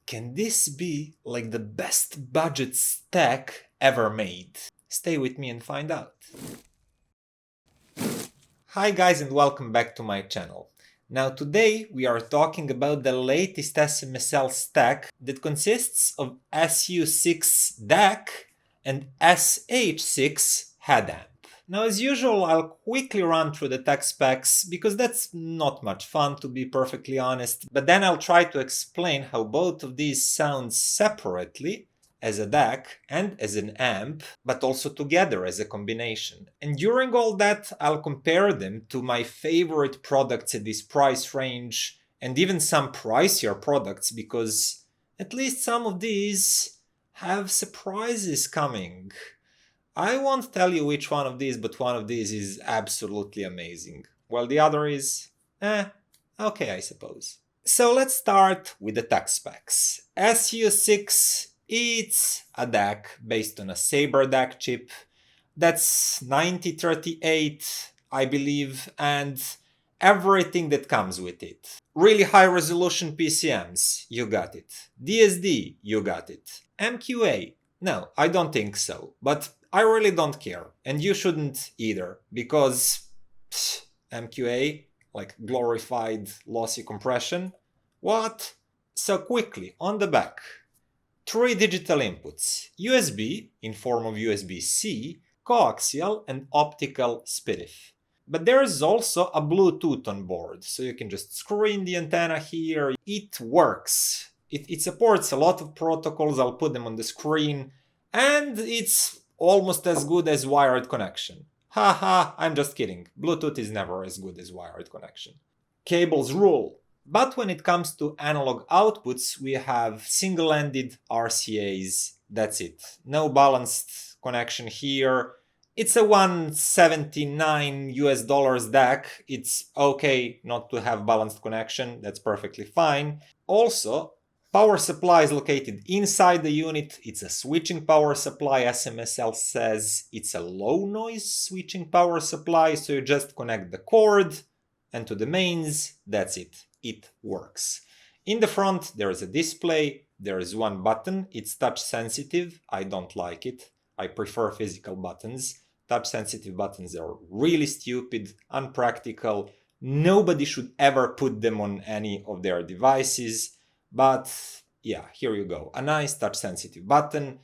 Can this be like the best budget stack ever made? Stay with me and find out. Hi guys and welcome back to my channel. Now today we are talking about the latest SMSL stack that consists of SU-6 DAC and SH-6 head amp. Now as usual I'll quickly run through the tech specs because that's not much fun, to be perfectly honest, but then I'll try to explain how both of these sound separately as a DAC and as an amp, but also together as a combination. And during all that I'll compare them to my favorite products at this price range and even some pricier products, because at least some of these have surprises coming. I won't tell you which one of these, but one of these is absolutely amazing, while the other is, okay I suppose. So let's start with the tech specs. SU-6, it's a DAC based on a Sabre DAC chip. That's 9038, I believe, and everything that comes with it. Really high resolution PCMs, you got it. DSD, you got it. MQA, no, I don't think so, but I really don't care, and you shouldn't either, because MQA, like glorified lossy compression, what? So quickly, on the back, 3 digital inputs, USB in form of USB-C, coaxial and optical SPDIF. But there is also a Bluetooth on board, so you can just screw in the antenna here. It works. It supports a lot of protocols, I'll put them on the screen, and it's almost as good as wired connection. Haha, I'm just kidding. Bluetooth is never as good as wired connection. Cables rule. But when it comes to analog outputs, we have single-ended RCAs. That's it. No balanced connection here. It's a $179 DAC. It's okay not to have balanced connection. That's perfectly fine. Also, power supply is located inside the unit. It's a switching power supply. SMSL says it's a low noise switching power supply, so you just connect the cord and to the mains, that's it. It works. In the front there is a display, there is one button, it's touch sensitive. I don't like it. I prefer physical buttons. Touch sensitive buttons are really stupid, unpractical. Nobody should ever put them on any of their devices. But yeah, here you go. A nice touch-sensitive button.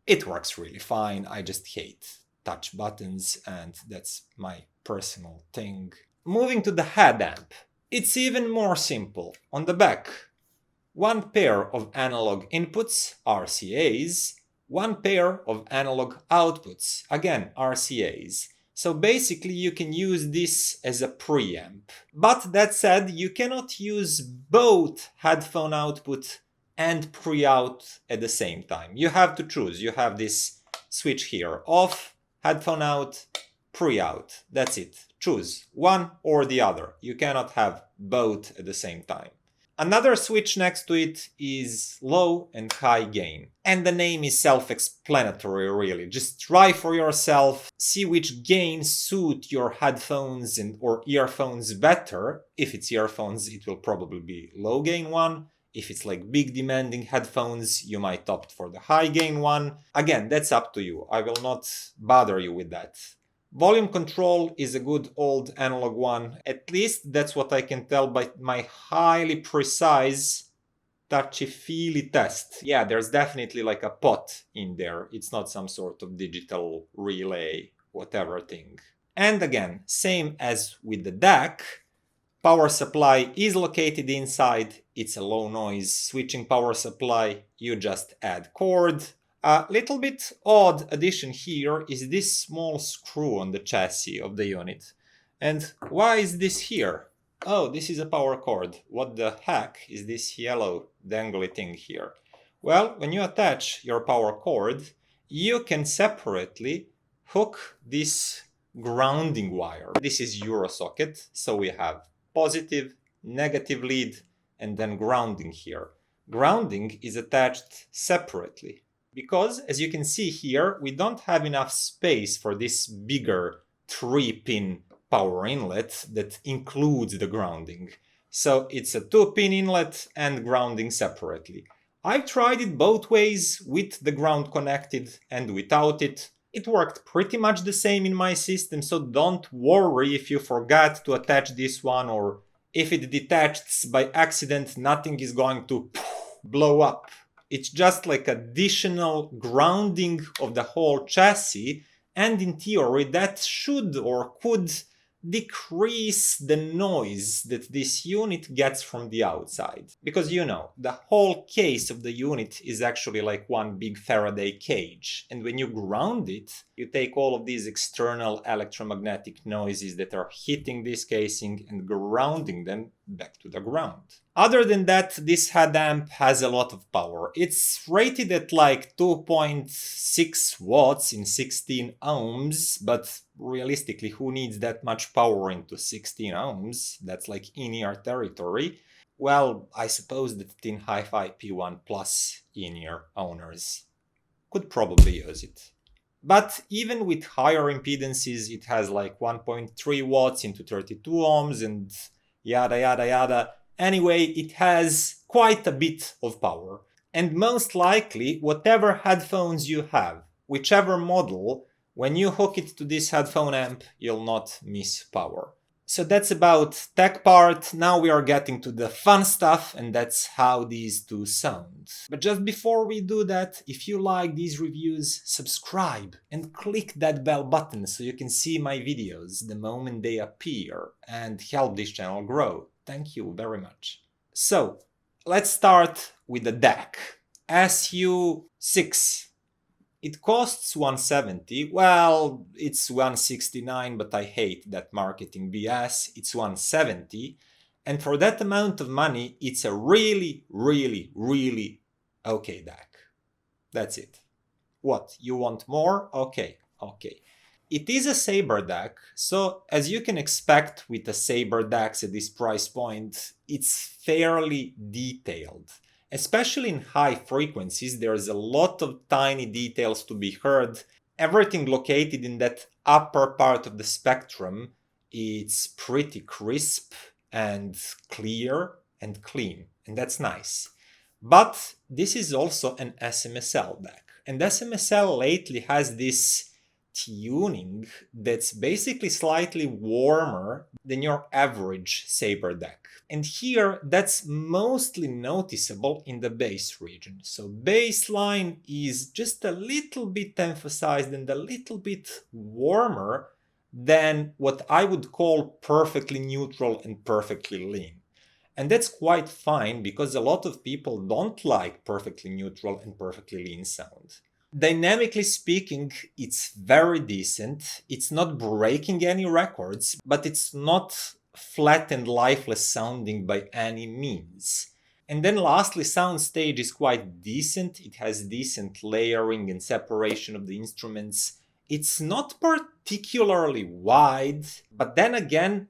It works really fine. I just hate touch buttons, and that's my personal thing. Moving to the head amp. It's even more simple. On the back, one pair of analog inputs, RCAs, one pair of analog outputs, again RCAs. So basically you can use this as a preamp. But that said, you cannot use both headphone output and pre-out at the same time. You have to choose. You have this switch here, off, headphone out, pre-out. That's it. Choose one or the other. You cannot have both at the same time. Another switch next to it is low and high gain. And the name is self-explanatory really. Just try for yourself, see which gain suit your headphones or earphones better. If it's earphones, it will probably be low gain one. If it's like big demanding headphones, you might opt for the high gain one. Again, that's up to you. I will not bother you with that. Volume control is a good old analog one. At least that's what I can tell by my highly precise touchy-feely test. Yeah, there's definitely like a pot in there. It's not some sort of digital relay, whatever thing. And again, same as with the DAC, power supply is located inside. It's a low noise switching power supply. You just add cord. A little bit odd addition here is this small screw on the chassis of the unit. And why is this here? Oh, this is a power cord. What the heck is this yellow dangly thing here? Well, when you attach your power cord, you can separately hook this grounding wire. This is Eurosocket, so we have positive, negative lead, and then grounding here. Grounding is attached separately, because as you can see here, we don't have enough space for this bigger 3-pin power inlet that includes the grounding. So it's a 2-pin inlet and grounding separately. I've tried it both ways, with the ground connected and without it. It worked pretty much the same in my system, so don't worry if you forgot to attach this one, or if it detaches by accident, nothing is going to blow up. It's just like additional grounding of the whole chassis, and in theory that should or could decrease the noise that this unit gets from the outside. Because the whole case of the unit is actually like one big Faraday cage, and when you ground it, you take all of these external electromagnetic noises that are hitting this casing and grounding them back to the ground. Other than that, this head amp has a lot of power. It's rated at like 2.6 watts in 16 ohms, but realistically, who needs that much power into 16 ohms? That's like in-ear territory. Well, I suppose that TinHiFi P1 Plus in-ear owners could probably use it. But even with higher impedances, it has like 1.3 watts into 32 ohms and yada yada yada. Anyway, it has quite a bit of power. And most likely, whatever headphones you have, whichever model, when you hook it to this headphone amp, you'll not miss power. So that's about tech part. Now we are getting to the fun stuff, and that's how these two sound. But just before we do that, if you like these reviews, subscribe and click that bell button so you can see my videos the moment they appear and help this channel grow. Thank you very much. So, let's start with the DAC. SU-6. It costs $170. Well, it's $169, but I hate that marketing BS. It's $170. And for that amount of money, it's a really, really, really okay DAC. That's it. What? You want more? Okay. It is a Sabre DAC, so as you can expect with the Sabre DACs at this price point, it's fairly detailed. Especially in high frequencies, there's a lot of tiny details to be heard. Everything located in that upper part of the spectrum, it's pretty crisp and clear and clean, and that's nice. But this is also an SMSL DAC, and SMSL lately has this tuning that's basically slightly warmer than your average Sabre DAC. And here that's mostly noticeable in the bass region. So bassline is just a little bit emphasized and a little bit warmer than what I would call perfectly neutral and perfectly lean. And that's quite fine because a lot of people don't like perfectly neutral and perfectly lean sound. Dynamically speaking, it's very decent. It's not breaking any records, but it's not flat and lifeless sounding by any means. And then lastly, soundstage is quite decent. It has decent layering and separation of the instruments. It's not particularly wide, but then again,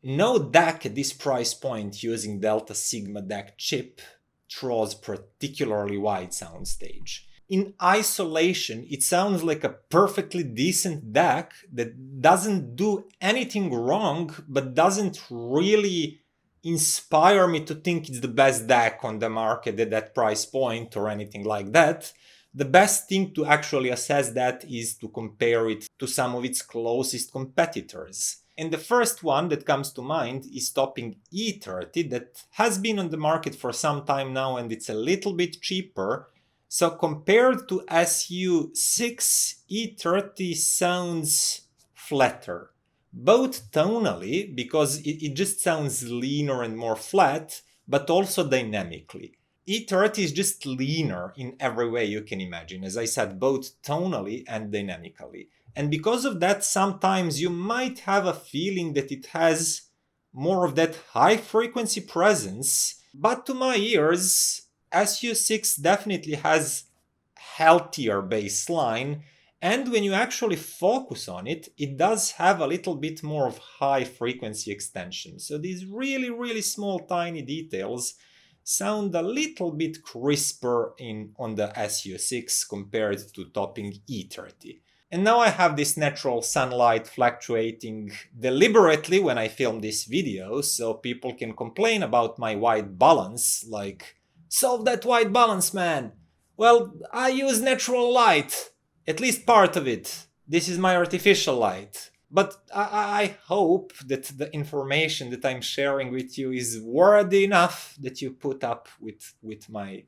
no DAC at this price point using Delta Sigma DAC chip throws particularly wide soundstage. In isolation, it sounds like a perfectly decent DAC that doesn't do anything wrong, but doesn't really inspire me to think it's the best DAC on the market at that price point or anything like that. The best thing to actually assess that is to compare it to some of its closest competitors. And the first one that comes to mind is Topping E30 that has been on the market for some time now, and it's a little bit cheaper. So compared to SU-6, E30 sounds flatter, both tonally, because it just sounds leaner and more flat, but also dynamically. E30 is just leaner in every way you can imagine, as I said, both tonally and dynamically. And because of that, sometimes you might have a feeling that it has more of that high frequency presence, but to my ears, SU-6 definitely has healthier bass line, and when you actually focus on it, it does have a little bit more of high frequency extension. So these really, really small tiny details sound a little bit crisper on the SU-6 compared to Topping E30. And now I have this natural sunlight fluctuating deliberately when I film this video, so people can complain about my white balance, like solve that white balance, man. Well, I use natural light, at least part of it. This is my artificial light. But I hope that the information that I'm sharing with you is worthy enough that you put up with my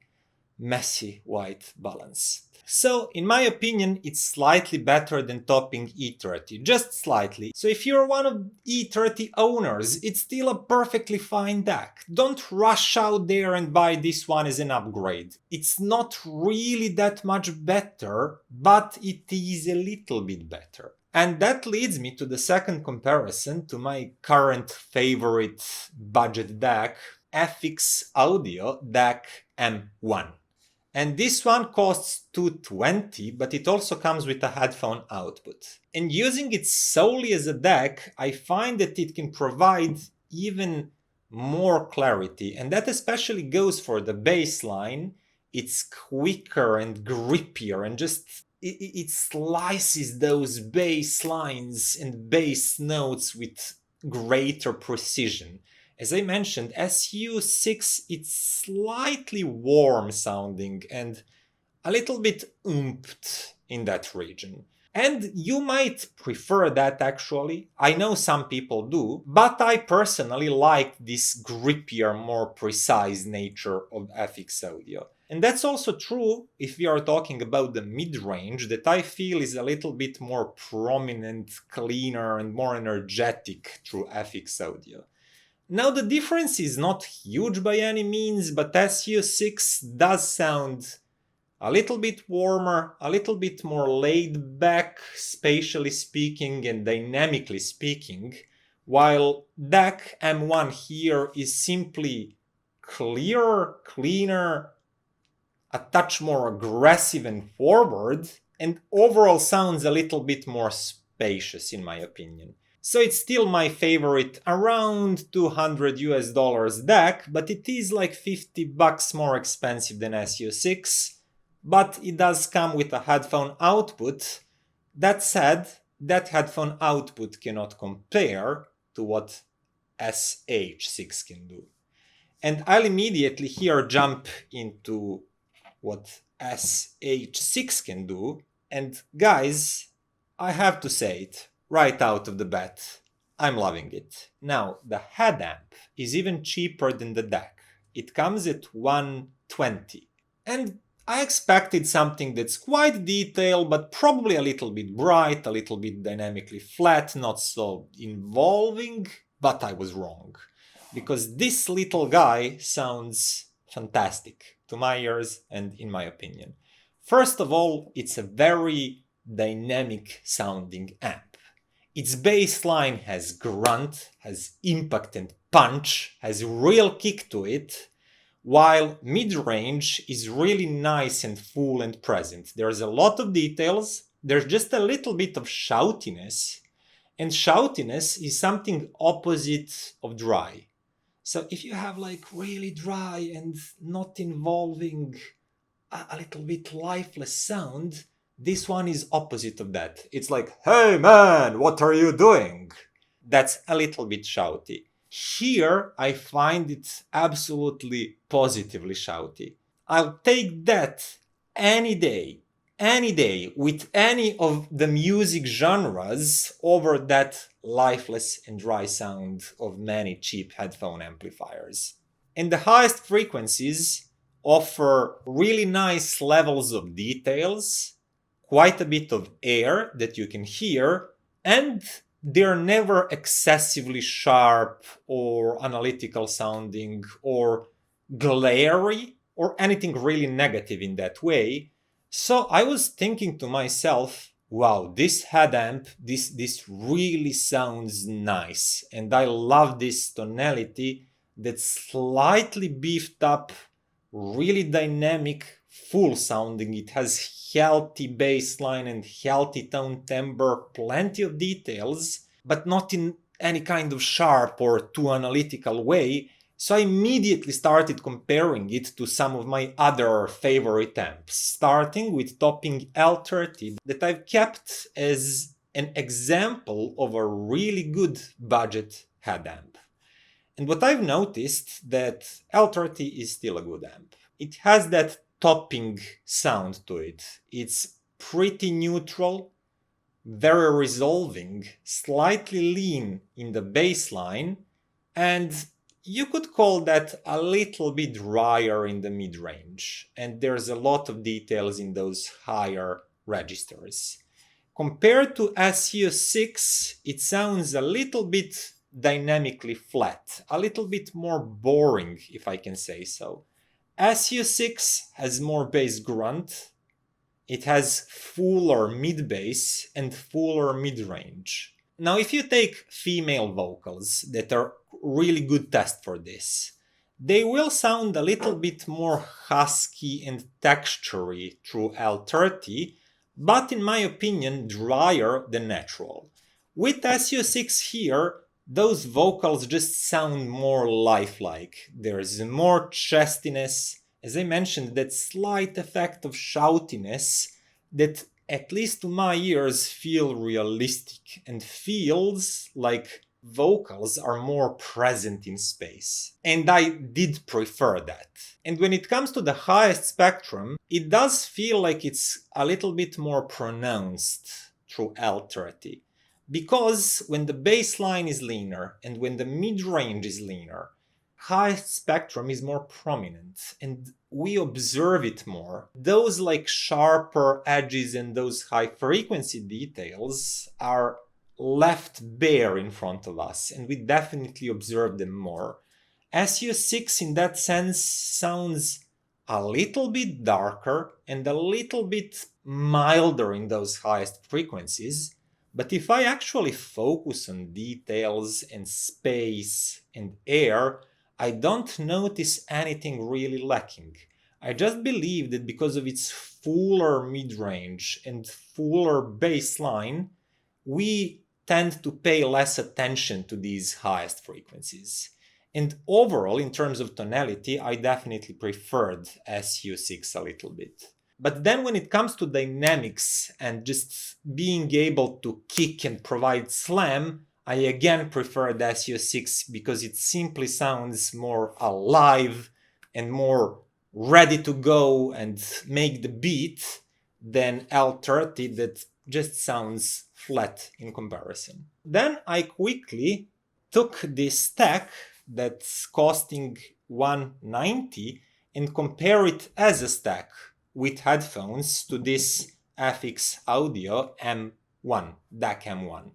messy white balance. So, in my opinion, it's slightly better than Topping E30, just slightly. So if you're one of E30 owners, it's still a perfectly fine DAC. Don't rush out there and buy this one as an upgrade. It's not really that much better, but it is a little bit better. And that leads me to the second comparison to my current favorite budget DAC, FX Audio DAC-M1. And this one costs $220, but it also comes with a headphone output. And using it solely as a DAC, I find that it can provide even more clarity. And that especially goes for the bass line. It's quicker and grippier and just it slices those bass lines and bass notes with greater precision. As I mentioned, SU-6, it's slightly warm sounding and a little bit oomphed in that region. And you might prefer that actually. I know some people do, but I personally like this grippier, more precise nature of FX Audio. And that's also true if we are talking about the mid-range that I feel is a little bit more prominent, cleaner and more energetic through FX Audio. Now the difference is not huge by any means, but SU-6 does sound a little bit warmer, a little bit more laid back, spatially speaking and dynamically speaking, while DAC-M1 here is simply clearer, cleaner, a touch more aggressive and forward, and overall sounds a little bit more spacious in my opinion. So it's still my favorite, around $200 DAC, but it is like $50 more expensive than SU-6, but it does come with a headphone output. That said, that headphone output cannot compare to what SH-6 can do. And I'll immediately here jump into what SH-6 can do, and guys, I have to say it. Right out of the bat, I'm loving it. Now, the head amp is even cheaper than the DAC. It comes at $120. And I expected something that's quite detailed, but probably a little bit bright, a little bit dynamically flat, not so involving, but I was wrong. Because this little guy sounds fantastic to my ears and in my opinion. First of all, it's a very dynamic sounding amp. Its bass line has grunt, has impact and punch, has real kick to it, while mid-range is really nice and full and present. There's a lot of details, there's just a little bit of shoutiness, and shoutiness is something opposite of dry. So if you have like really dry and not involving a little bit lifeless sound, this one is opposite of that. It's like, hey man, what are you doing? That's a little bit shouty. Here, I find it absolutely positively shouty. I'll take that any day, with any of the music genres over that lifeless and dry sound of many cheap headphone amplifiers. And the highest frequencies offer really nice levels of details, quite a bit of air that you can hear, and they're never excessively sharp or analytical sounding or glary or anything really negative in that way. So I was thinking to myself, wow, this head amp, this really sounds nice, and I love this tonality that's slightly beefed up, really dynamic, full sounding. It has healthy bass line and healthy tone timbre, plenty of details, but not in any kind of sharp or too analytical way. So I immediately started comparing it to some of my other favorite amps, starting with Topping L30 that I've kept as an example of a really good budget head amp. And what I've noticed that L30 is still a good amp. it has that topping sound to it. It's pretty neutral, very resolving, slightly lean in the bass line, and you could call that a little bit drier in the mid-range, and there's a lot of details in those higher registers. Compared to SU-6, it sounds a little bit dynamically flat, a little bit more boring, if I can say so. SU-6 has more bass grunt, it has fuller mid-bass and fuller mid-range. Now, if you take female vocals that are really good test for this, they will sound a little bit more husky and textury through L30, but in my opinion drier than natural. With SU-6 here, those vocals just sound more lifelike. There's more chestiness, as I mentioned, that slight effect of shoutiness that, at least to my ears, feel realistic and feels like vocals are more present in space. And I did prefer that. And when it comes to the highest spectrum, it does feel like it's a little bit more pronounced through L30. Because when the bass line is leaner and when the mid-range is leaner, highest spectrum is more prominent and we observe it more. Those like sharper edges and those high frequency details are left bare in front of us and we definitely observe them more. SU-6 in that sense sounds a little bit darker and a little bit milder in those highest frequencies. But if I actually focus on details and space and air, I don't notice anything really lacking. I just believe that because of its fuller mid-range and fuller bass line, we tend to pay less attention to these highest frequencies. And overall, in terms of tonality, I definitely preferred SU-6 a little bit. But then when it comes to dynamics and just being able to kick and provide slam, I again prefer the SU-6 because it simply sounds more alive and more ready to go and make the beat than L30 that just sounds flat in comparison. Then I quickly took this stack that's costing $190 and compare it as a stack with headphones to this FX Audio M1, DAC-M1.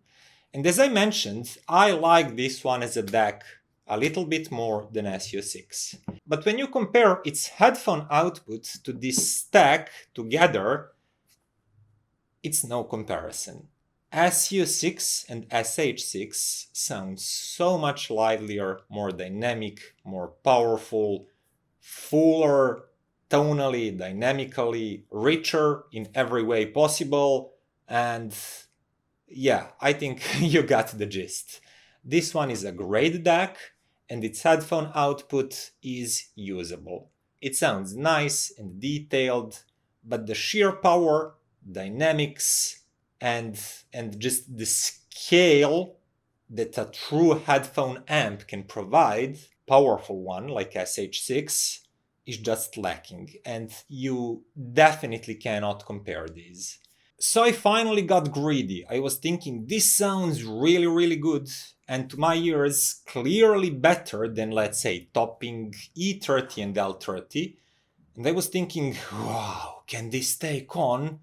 And as I mentioned, I like this one as a DAC a little bit more than SU-6. But when you compare its headphone output to this stack together, it's no comparison. SU-6 and SH-6 sound so much livelier, more dynamic, more powerful, fuller, tonally, dynamically, richer in every way possible, and yeah, I think you got the gist. This one is a great DAC, and its headphone output is usable. It sounds nice and detailed, but the sheer power, dynamics, and just the scale that a true headphone amp can provide, powerful one like SH-6, is just lacking, and you definitely cannot compare these. So I finally got greedy. I was thinking this sounds really good, and to my ears clearly better than, let's say, Topping E30 and L30. And I was thinking, wow, can this take on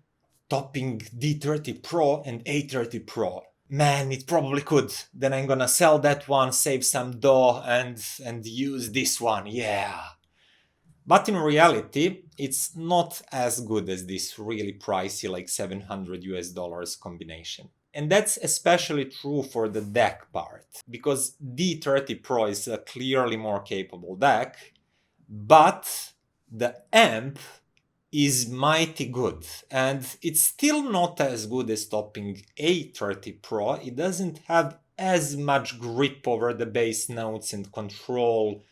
Topping D30 Pro and A30 Pro? Man, it probably could. Then I'm gonna sell that one, save some dough, and use this one, yeah. But in reality, it's not as good as this really pricey, like $700 combination. And that's especially true for the DAC part, because D30 Pro is a clearly more capable DAC, but the amp is mighty good, and it's still not as good as Topping A30 Pro. It doesn't have as much grip over the bass notes and control,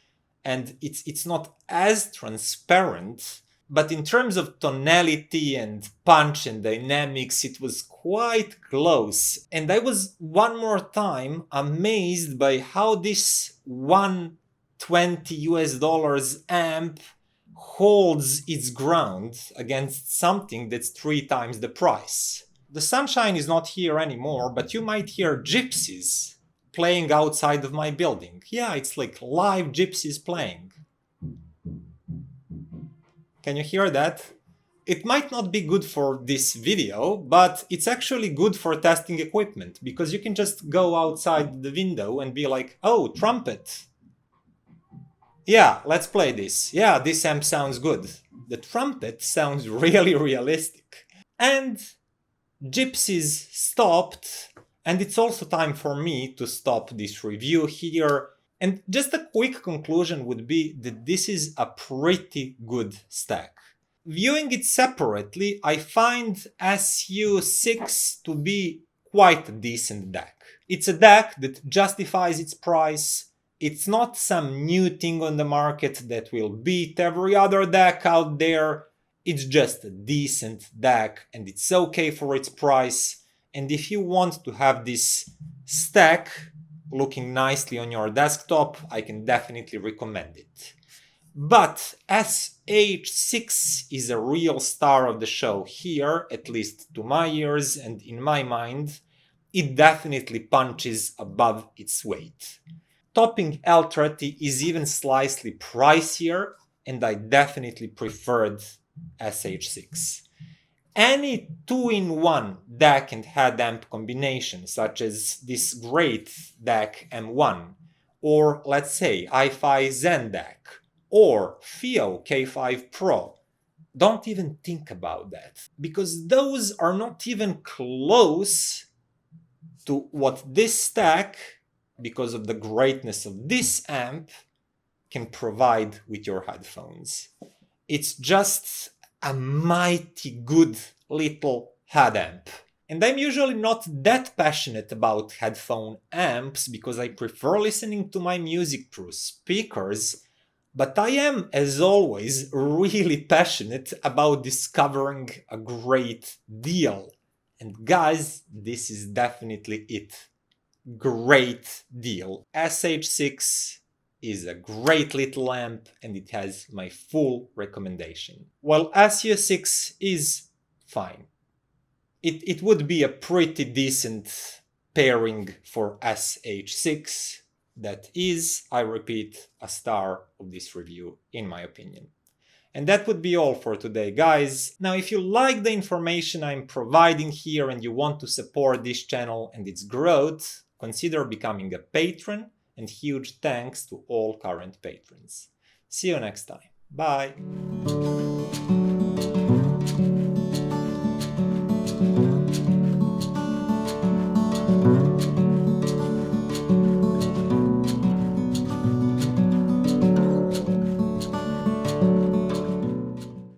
and it's not as transparent, but in terms of tonality and punch and dynamics, it was quite close. And I was one more time amazed by how this $120 amp holds its ground against something that's 3 times the price. The sunshine is not here anymore, but you might hear Gypsies playing outside of my building. Yeah, it's like live Gypsies playing. Can you hear that? It might not be good for this video, but it's actually good for testing equipment, because you can just go outside the window and be like, oh, trumpet. Yeah, let's play this. Yeah, this amp sounds good. The trumpet sounds really realistic. And Gypsies stopped, and it's also time for me to stop this review here. And just a quick conclusion would be that this is a pretty good stack. Viewing it separately, I find SU-6 to be quite a decent DAC. It's a DAC that justifies its price. It's not some new thing on the market that will beat every other DAC out there. It's just a decent DAC and it's okay for its price. And if you want to have this stack looking nicely on your desktop, I can definitely recommend it. But SH-6 is a real star of the show here, at least to my ears and in my mind. It definitely punches above its weight. Topping L30 is even slightly pricier, and I definitely preferred SH-6. Any 2-in-1 DAC and head amp combination, such as this great DAC-M1, or let's say iiWi Zen DAC, or FIO K5 Pro, don't even think about that, because those are not even close to what this stack, because of the greatness of this amp, can provide with your headphones. It's just a mighty good little head amp. And I'm usually not that passionate about headphone amps because I prefer listening to my music through speakers, but I am, as always, really passionate about discovering a great deal. And guys, this is definitely it. Great deal. SH-6 is a great little amp and it has my full recommendation. While SU-6 is fine. It would be a pretty decent pairing for SH-6. That is, I repeat, a star of this review, in my opinion. And that would be all for today, guys. Now, if you like the information I'm providing here and you want to support this channel and its growth, consider becoming a patron, and huge thanks to all current patrons. See you next time. Bye!